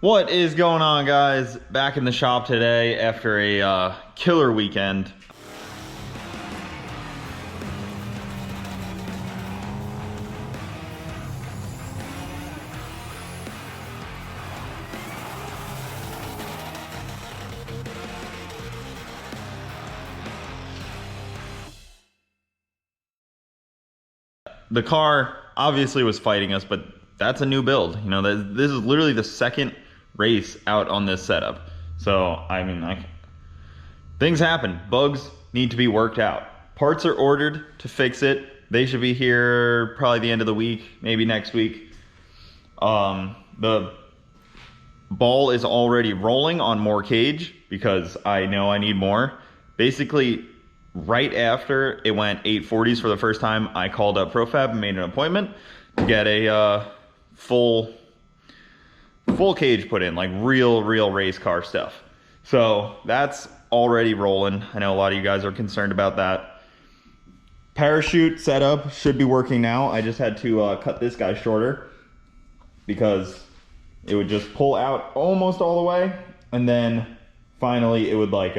What is going on, guys? Back in the shop today after a killer weekend. The car obviously was fighting us, but that's a new build. You know, this is literally the second race out on this setup. So, I mean, things happen. Bugs need to be worked out. Parts are ordered to fix it. They should be here probably the end of the week, maybe next week. The ball is already rolling on more cage because I know I need more. Basically, right after it went 840s for the first time, I called up ProFab and made an appointment to get a full cage put in, like real race car stuff. So that's already rolling. I know a lot of you guys are concerned about that. Parachute setup should be working now. I just had to cut this guy shorter because it would just pull out almost all the way, and then finally it would like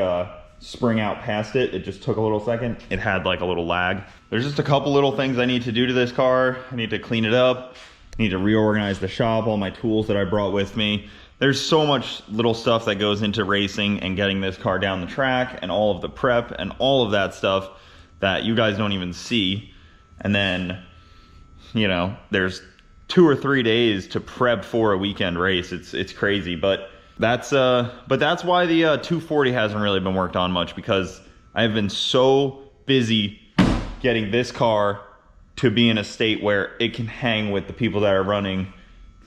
spring out past it. It just took a little second. It had like a little lag. There's just a couple little things I need to do to this car. I need to clean it up. I need to reorganize the shop, all my tools that I brought with me. There's so much little stuff that goes into racing and getting this car down the track, and all of the prep and all of that stuff that you guys don't even see. And then, you know, there's 2 or 3 days to prep for a weekend race. It's crazy, but that's why the 240 hasn't really been worked on much, because I've been so busy getting this car to be in a state where it can hang with the people that are running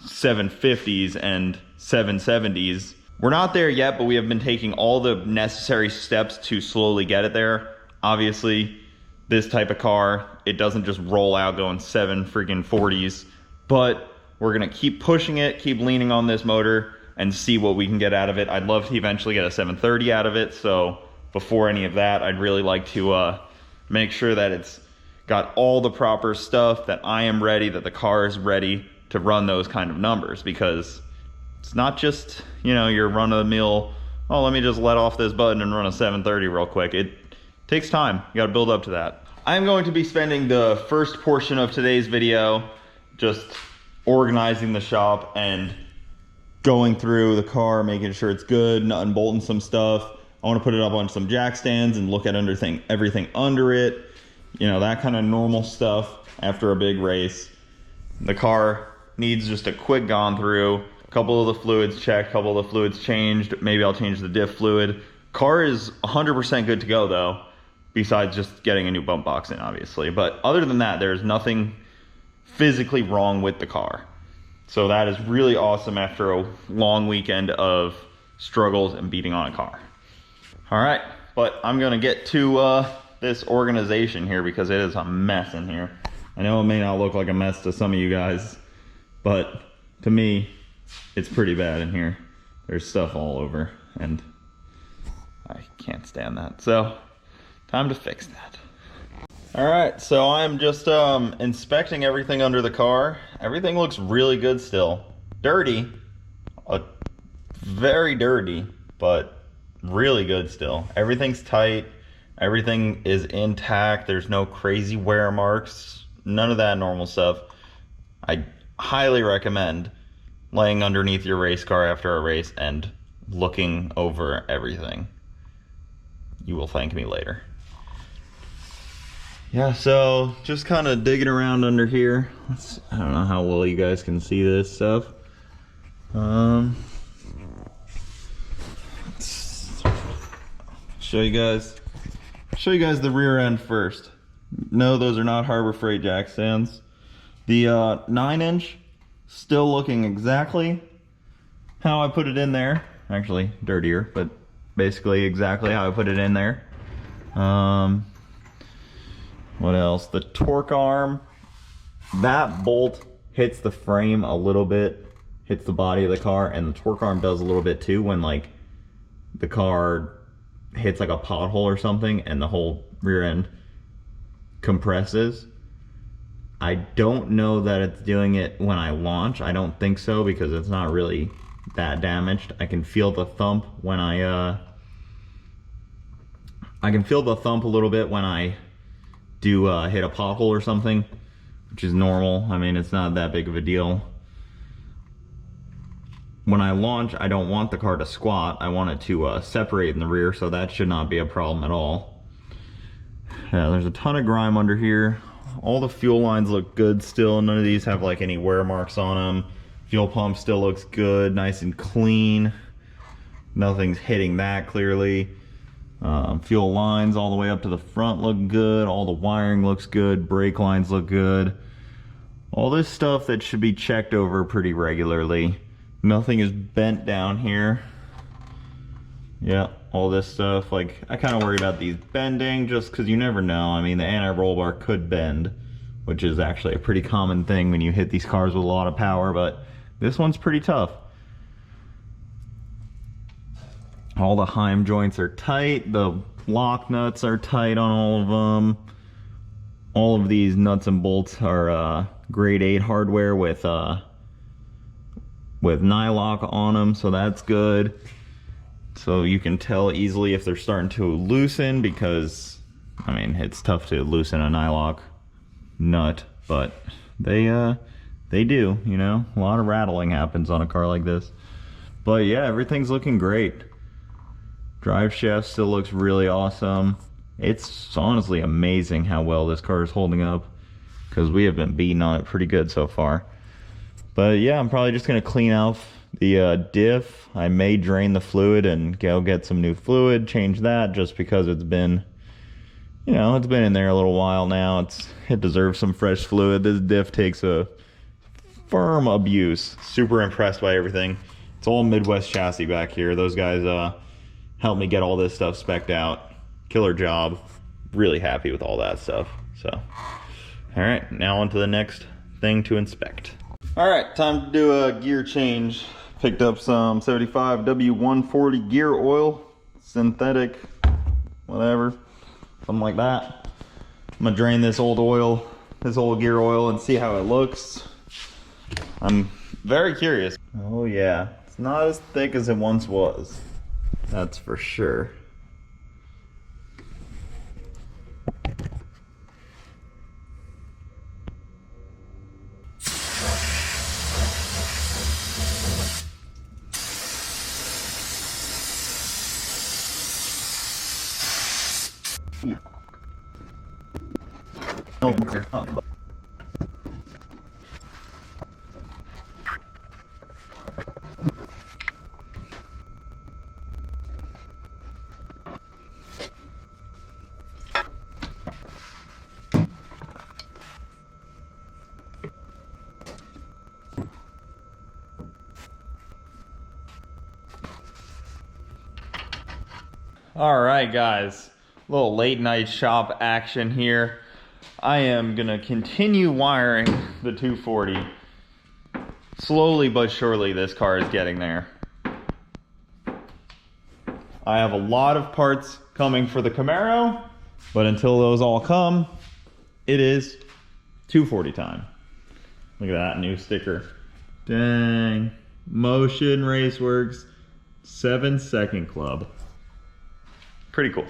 750s and 770s. We're not there yet, but we have been taking all the necessary steps to slowly get it there. Obviously, this type of car, it doesn't just roll out going 740s, but we're gonna keep pushing it, keep leaning on this motor, and see what we can get out of it. I'd love to eventually get a 730 out of it, so before any of that, I'd really like to make sure that it's got all the proper stuff, that I am ready, that the car is ready to run those kind of numbers, because it's not just, you know, your run-of-the-mill, oh, let me just let off this button and run a 730 real quick. It takes time. You gotta build up to that. I'm going to be spending the first portion of today's video just organizing the shop and going through the car, making sure it's good, nut and bolting some stuff. I want to put it up on some jack stands and look at everything under it. You know, that kind of normal stuff after a big race. The car needs just a quick gone through, a couple of the fluids checked, a couple of the fluids changed. Maybe I'll change the diff fluid. Car is 100% good to go though, besides just getting a new bump box in, obviously. But other than that, there's nothing physically wrong with the car. So that is really awesome after a long weekend of struggles and beating on a car. All right, but I'm gonna get to this organization here because it is a mess in here. I know it may not look like a mess to some of you guys, but to me, it's pretty bad in here. There's stuff all over and I can't stand that. So, time to fix that. All right, so I'm just inspecting everything under the car. Everything looks really good still. Dirty, very dirty, but really good still. Everything's tight, everything is intact. There's no crazy wear marks, none of that normal stuff. I highly recommend laying underneath your race car after a race and looking over everything. You will thank me later. Yeah, so just kind of digging around under here. I don't know how well you guys can see this stuff. Let's show you guys the rear end first. No, those are not Harbor Freight jack stands. The 9-inch still looking exactly how I put it in there. Actually dirtier, but basically exactly how I put it in there. What else? The torque arm, that bolt hits the frame a little bit, hits the body of the car, and the torque arm does a little bit too when like the car hits like a pothole or something and the whole rear end compresses. I don't know that it's doing it when I launch. I don't think so, because it's not really that damaged. I can feel the thump when I can feel the thump a little bit when I do hit a pothole or something, which is normal. I mean, it's not that big of a deal. When I launch, I don't want the car to squat. I want it to separate in the rear, so that should not be a problem at all. Yeah, there's a ton of grime under here. All the fuel lines look good still. None of these have like any wear marks on them. Fuel pump still looks good, nice and clean. Nothing's hitting that clearly. Fuel lines all the way up to the front look good. All the wiring looks good. Brake lines look good. All this stuff that should be checked over pretty regularly. Nothing is bent down here. Yeah, all this stuff. Like, I kind of worry about these bending just because you never know. I mean, the anti-roll bar could bend, which is actually a pretty common thing when you hit these cars with a lot of power, but this one's pretty tough. All the Heim joints are tight. The lock nuts are tight on all of them. All of these nuts and bolts are grade 8 hardware with nylock on them, so that's good. So you can tell easily if they're starting to loosen, because I mean, it's tough to loosen a nylock nut, but they do, you know. A lot of rattling happens on a car like this. But yeah, everything's looking great. Drive shaft still looks really awesome. It's honestly amazing how well this car is holding up, because we have been beating on it pretty good so far. But yeah, I'm probably just gonna clean off the diff. I may drain the fluid and go get some new fluid, change that, just because it's been, you know, it's been in there a little while now. It deserves some fresh fluid. This diff takes a firm abuse. Super impressed by everything. It's all Midwest chassis back here. Those guys helped me get all this stuff spec'd out. Killer job. Really happy with all that stuff. So, all right, now on to the next thing to inspect. All right, time to do a gear change. Picked up some 75 W140 gear oil, synthetic, whatever, something like that. I'm gonna drain this old oil, this old gear oil, and see how it looks. I'm very curious. Oh yeah, it's not as thick as it once was. That's for sure. All right, guys, a little late night shop action here. I am gonna continue wiring the 240. Slowly but surely, this car is getting there. I have a lot of parts coming for the Camaro, but until those all come, it is 240 time. Look at that new sticker. Dang. Motion Raceworks 7-second club. Pretty cool.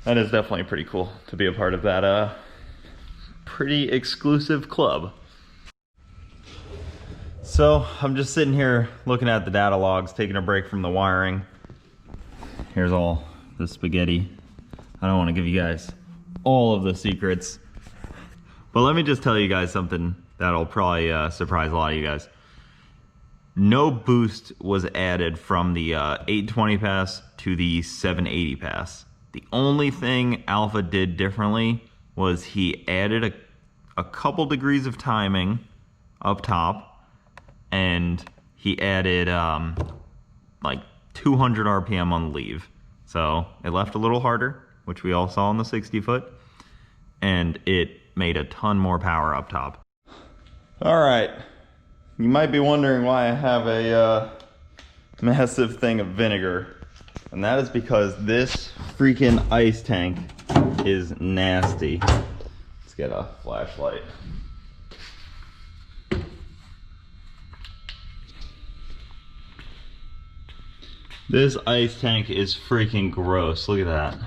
That is definitely pretty cool to be a part of that pretty exclusive club. So I'm just sitting here looking at the data logs, taking a break from the wiring. Here's all the spaghetti. I don't want to give you guys all of the secrets, but let me just tell you guys something that'll probably surprise a lot of you guys. No boost was added from the 820 pass to the 780 pass. The only thing Alpha did differently was he added a couple degrees of timing up top, and he added like 200 RPM on the leave. So it left a little harder, which we all saw on the 60 foot, and it made a ton more power up top. All right. You might be wondering why I have a massive thing of vinegar, and that is because this freaking ice tank is nasty. Let's get a flashlight. This ice tank is freaking gross. Look at that.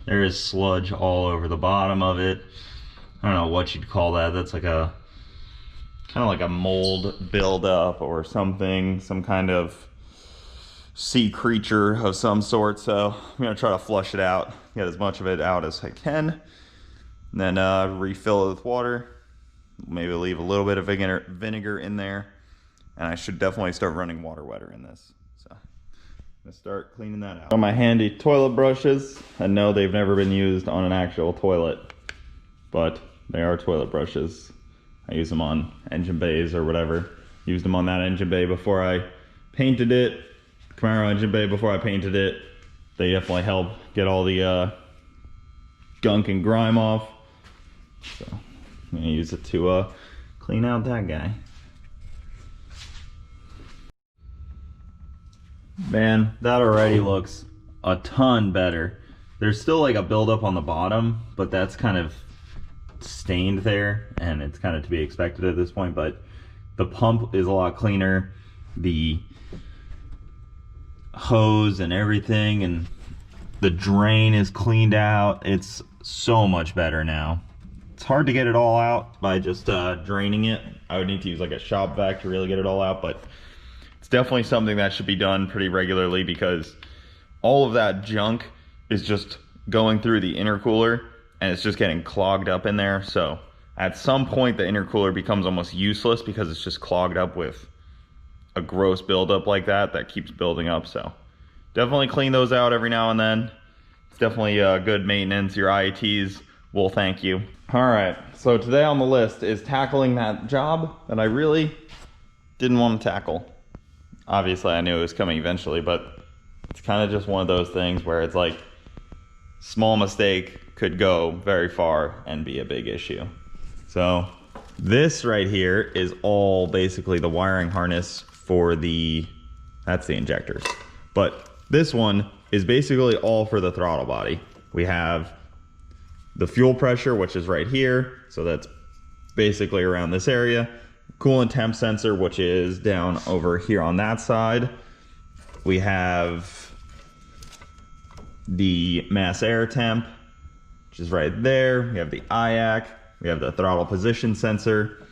There is sludge all over the bottom of it. I don't know what you'd call that. That's like a kind of like a mold buildup or something, some kind of sea creature of some sort. So I'm gonna try to flush it out, get as much of it out as I can, and then refill it with water. Maybe leave a little bit of vinegar in there, and I should definitely start running water wetter in this. So I'm gonna start cleaning that out. On my handy toilet brushes, I know they've never been used on an actual toilet, but they are toilet brushes. I use them on engine bays or whatever. Used them on that engine bay before I painted it. Camaro engine bay before I painted it. They definitely help get all the gunk and grime off. So I'm gonna use it to clean out that guy. Man, that already looks a ton better. There's still like a buildup on the bottom, but that's kind of stained there, and it's kind of to be expected at this point. But the pump is a lot cleaner, the hose and everything, and the drain is cleaned out. It's so much better now. It's hard to get it all out by just draining it. I would need to use like a shop vac to really get it all out, but it's definitely something that should be done pretty regularly, because all of that junk is just going through the intercooler and it's just getting clogged up in there. So at some point the intercooler becomes almost useless because it's just clogged up with a gross buildup like that keeps building up. So definitely clean those out every now and then. It's definitely good maintenance. Your IATs will thank you. All right, so today on the list is tackling that job that I really didn't want to tackle. Obviously I knew it was coming eventually, but it's kind of just one of those things where it's like small mistake could go very far and be a big issue. So this right here is all basically the wiring harness for that's the injectors. But this one is basically all for the throttle body. We have the fuel pressure, which is right here. So that's basically around this area. Coolant temp sensor, which is down over here on that side. We have the mass air temp, which is right there. We have the IAC, we have the throttle position sensor,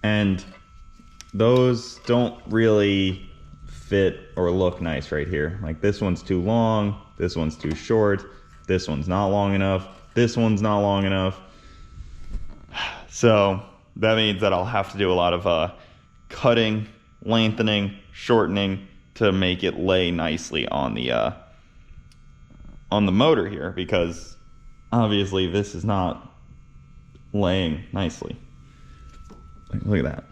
and those don't really fit or look nice right here. Like this one's too long, this one's too short, this one's not long enough, this one's not long enough. So that means that I'll have to do a lot of cutting, lengthening, shortening to make it lay nicely on the motor here, because obviously this is not laying nicely. Look at that.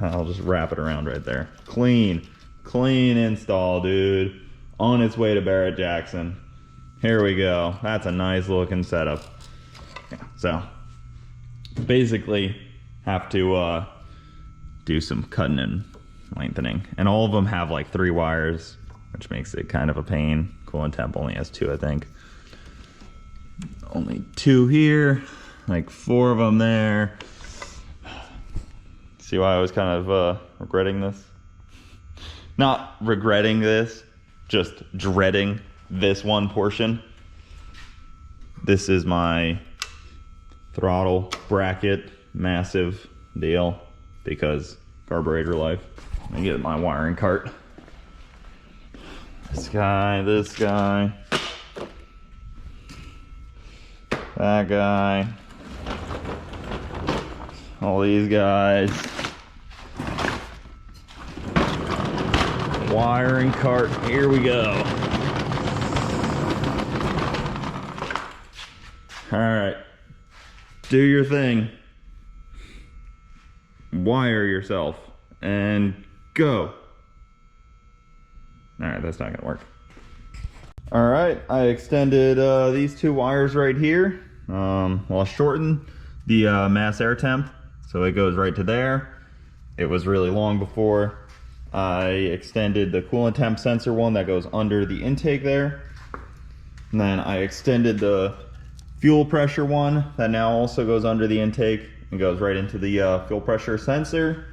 I'll just wrap it around right there. Clean install, dude. On its way to Barrett Jackson. Here we go. That's a nice looking setup. Yeah, so basically have to do some cutting and lengthening, and all of them have like 3 wires, which makes it kind of a pain. Coolant temp only has 2, I think. Only 2 here, like 4 of them there. See why I was kind of regretting this? Not regretting this, just dreading this one portion. This is my throttle bracket, massive deal, because carburetor life. Let me get my wiring cart. This guy, that guy, all these guys. Wiring cart, here we go. All right, do your thing. Wire yourself and go. All right, that's not gonna work. All right, I extended these 2 wires right here. Well, I shortened the mass air temp, so it goes right to there. It was really long before. I extended the coolant temp sensor one that goes under the intake there. And then I extended the fuel pressure one that now also goes under the intake and goes right into the fuel pressure sensor.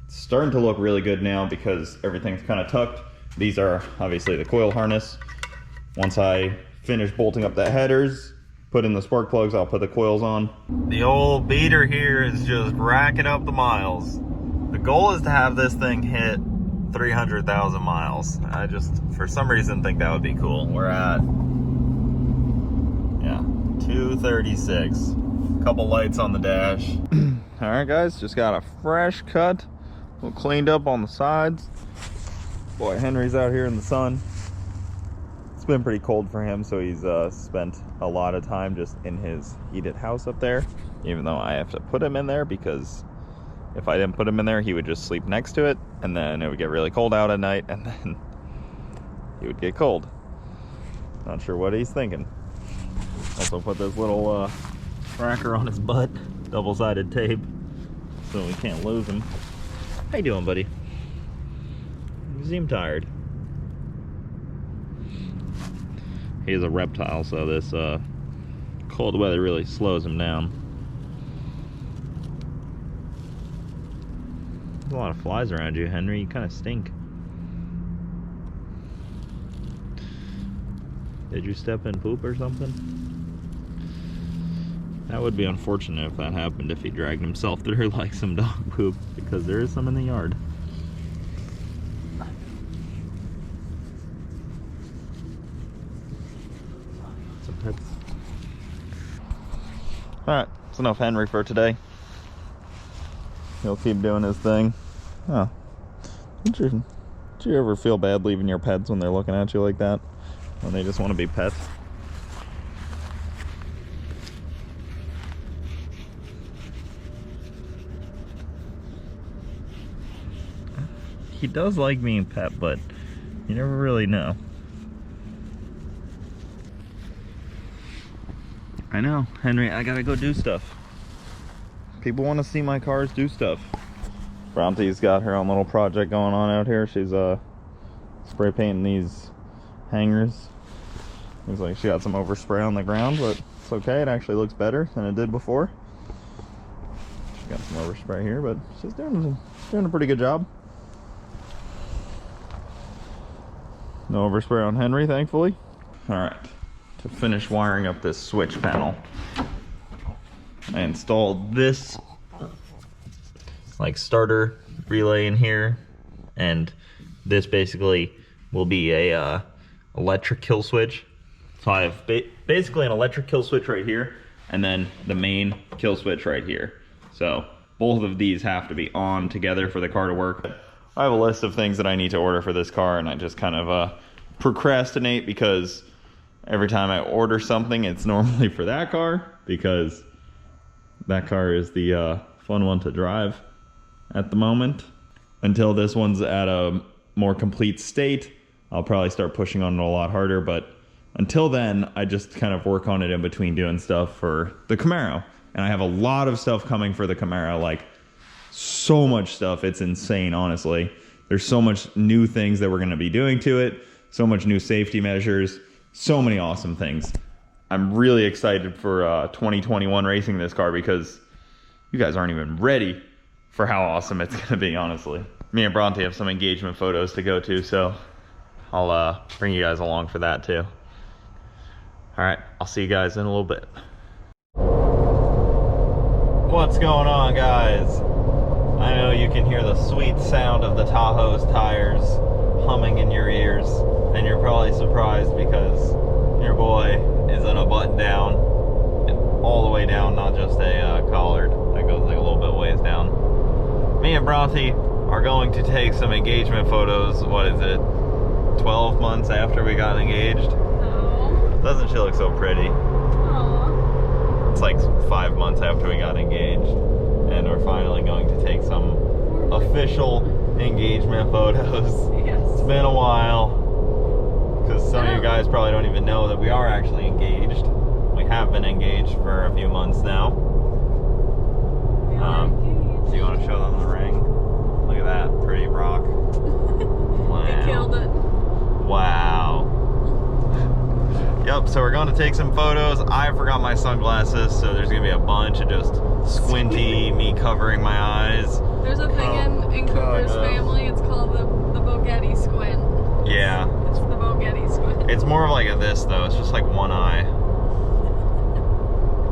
It's starting to look really good now because everything's kind of tucked these are obviously the coil harness. Once I finish bolting up the headers, put in the spark plugs, I'll put the coils on. The old beater here is just racking up the miles. The goal is to have this thing hit 300,000 miles. I just, for some reason, think that would be cool. We're at, yeah, 236. Couple lights on the dash. All right, guys, just got a fresh cut. A little cleaned up on the sides. Boy, Henry's out here in the sun. It's been pretty cold for him, so he's spent a lot of time just in his heated house up there, even though I have to put him in there, because if I didn't put him in there, he would just sleep next to it, and then it would get really cold out at night, and then he would get cold. Not sure what he's thinking. Also put this little tracker on his butt, double-sided tape, so we can't lose him. How you doing, buddy? You seem tired. He is a reptile, so this cold weather really slows him down. There's a lot of flies around you, Henry. You kind of stink. Did you step in poop or something? That would be unfortunate if that happened, if he dragged himself through like some dog poop, because there is some in the yard. Alright, that's enough Henry for today. He'll keep doing his thing. Oh. Did you ever feel bad leaving your pets when they're looking at you like that? When they just want to be pets? He does like being pet, but you never really know. I know, Henry, I gotta go do stuff. People want to see my cars do stuff. Bronte's got her own little project going on out here. She's spray painting these hangers. Looks like she got some overspray on the ground, but it's okay. It actually looks better than it did before. She got some overspray here, but she's doing a pretty good job. No overspray on Henry, thankfully. All right. To finish wiring up this switch panel, I installed this like starter relay in here, and this basically will be a electric kill switch. So I have basically an electric kill switch right here, and then the main kill switch right here. So both of these have to be on together for the car to work. I have a list of things that I need to order for this car, and I just kind of procrastinate, because every time I order something, it's normally for that car, because that car is the fun one to drive at the moment. Until this one's at a more complete state, I'll probably start pushing on it a lot harder, but until then, I just kind of work on it in between doing stuff for the Camaro. And I have a lot of stuff coming for the Camaro, like so much stuff, it's insane, honestly. There's so much new things that we're gonna be doing to it, so much new safety measures, so many awesome things. I'm really excited for 2021 racing this car, because you guys aren't even ready for how awesome it's gonna be, honestly. Me and Bronte have some engagement photos to go to, so I'll bring you guys along for that too. All right, I'll see you guys in a little bit. What's going on, guys? I know you can hear the sweet sound of the Tahoe's tires humming in your ears, and you're probably surprised because your boy is in a button down, and all the way down, not just a collared that goes like a little bit ways down. Me and Bronte are going to take some engagement photos. What is it, 12 months after we got engaged? Oh. Doesn't she look so pretty? Aww. It's like 5 months after we got engaged, and we're finally going to take some official engagement photos. Yes. It's been a while, because some of you guys probably don't even know that we are actually engaged. We have been engaged for a few months now. We are engaged. So you want to show them the ring? Look at that pretty rock. Wow. We killed it. Wow. Yep, so we're going to take some photos. I forgot my sunglasses, so there's going to be a bunch of just squinty, me covering my eyes. There's a thing in Cooper's family, it's called the Bogetti squint. Yeah. It's the Bogetti squid. It's more of like a this though. It's just like one eye.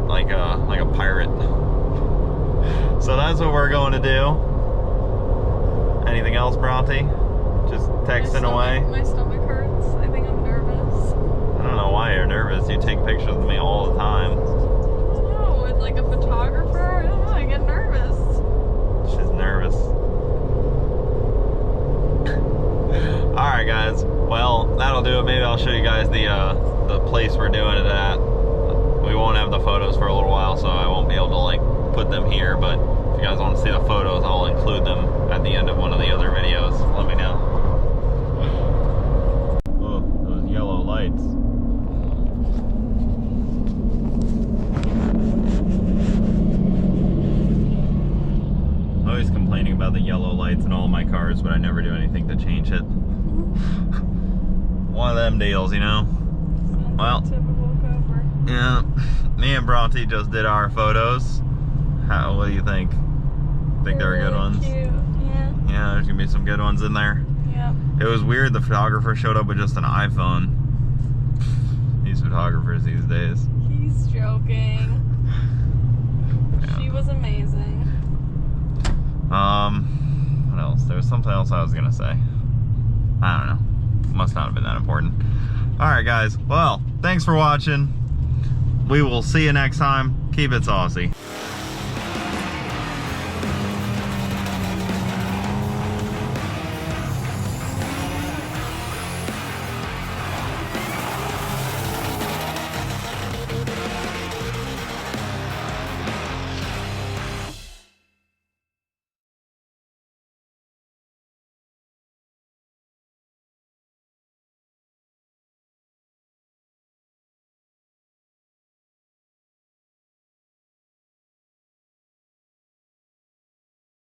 Like a pirate. So that's what we're going to do. Anything else, Bronte? Just texting away? My stomach hurts. I think I'm nervous. I don't know why you're nervous. You take pictures of me all the time. No, with like a photographer. I don't know. I get nervous. She's nervous. Alright guys, well that'll do it. Maybe I'll show you guys the place we're doing it at. We won't have the photos for a little while, so I won't be able to like put them here, but if you guys want to see the photos, I'll include them at the end of one of the other videos. Let me know. Oh, those yellow lights. I'm always complaining about the yellow lights in all my cars, but I never do anything to change it. One of them deals, you know? Sounds Well, like a typical cover. yeah, me and Bronte just did our photos. What do you think? Think they were good ones? Cute. Yeah. Yeah, there's gonna be some good ones in there. Yep. It was weird, the photographer showed up with just an iPhone. These photographers these days. He's joking. Yeah. She was amazing. What else? There was something else I was gonna say. I don't know. Must not have been that important. Alright guys, well, thanks for watching. We will see you next time. Keep it saucy.